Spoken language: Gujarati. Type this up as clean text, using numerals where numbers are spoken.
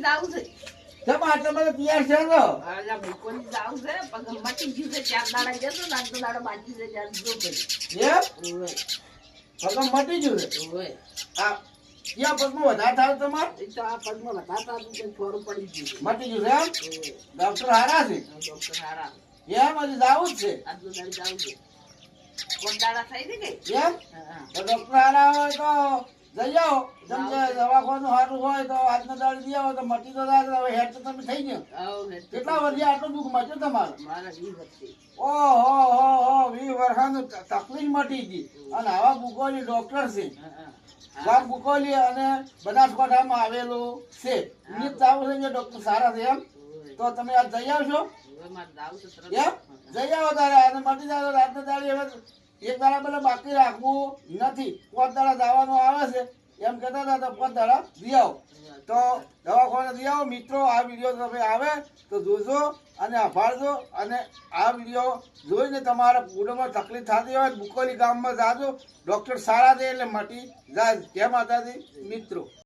જાવું છે કેમ આટલા બધા તૈયાર છે ને અરે મુકોની જાવું છે પગ મટી ગયું છે ચાર દાડા જતો નાખતો દાડો બાકી છે ચાર જો કરી એમ ઓય પગમ મટી ગયું છે ઓય આ ક્યાં પગમાં વધારે થાય તમારે એ તો આ પગમાં વધારતા હતું કે થોડું પડી ગયું છે મટી ગયું છે એમ ડોક્ટર હારા છે ડોક્ટર હારા એમ હજી જાવું જ છે આજુ દાડી જાવું છે કોણ દાડા થઈ ને કે એમ હા તો ડોક્ટર હારા હોય તો જઈ આવો જેમ કે દવાખાનું સારું હોય તો આજના દાડે જઈ આવો તો મટી તો જાય હવે હેડ તો તમે થઈ ગયો આવ હે કેટલા વર્ષે આટલું દુઃખ મટ્યું તમારે મારા ઈ વખતે ઓહો હો હો 20 વર્ષનું તકલીફ મટી ગઈ અને આવા બુકોલી ડોક્ટર છે ગામ બુકોલી અને બનાસકાંઠામાં આવેલું છે નિત જાવું છે કે ડોક્ટર સારા છે એમ તો તમે આ જઈ આવશો હવે મારે જાવું છે તરત એમ જઈ આવો તારે અને મટી જાય તો રાતના દાડી હવે એક દાડા પેલા બાકી રાખવું નથી 5 દાડા જવાનું આવે છે એમ કહેતા હતા તો 5 દાડા જઈ આવો તો દવાખાને જઈ આવો મિત્રો આ વિડીયો તમે આવે તો જોજો અને અભાડજો અને આ વિડીયો જોઈને તમારા પૂરમાં તકલીફ થતી હોય બુકોલી ગામમાં જાજો ડૉક્ટર સારા છે એટલે મટી જાય જય માતાજી મિત્રો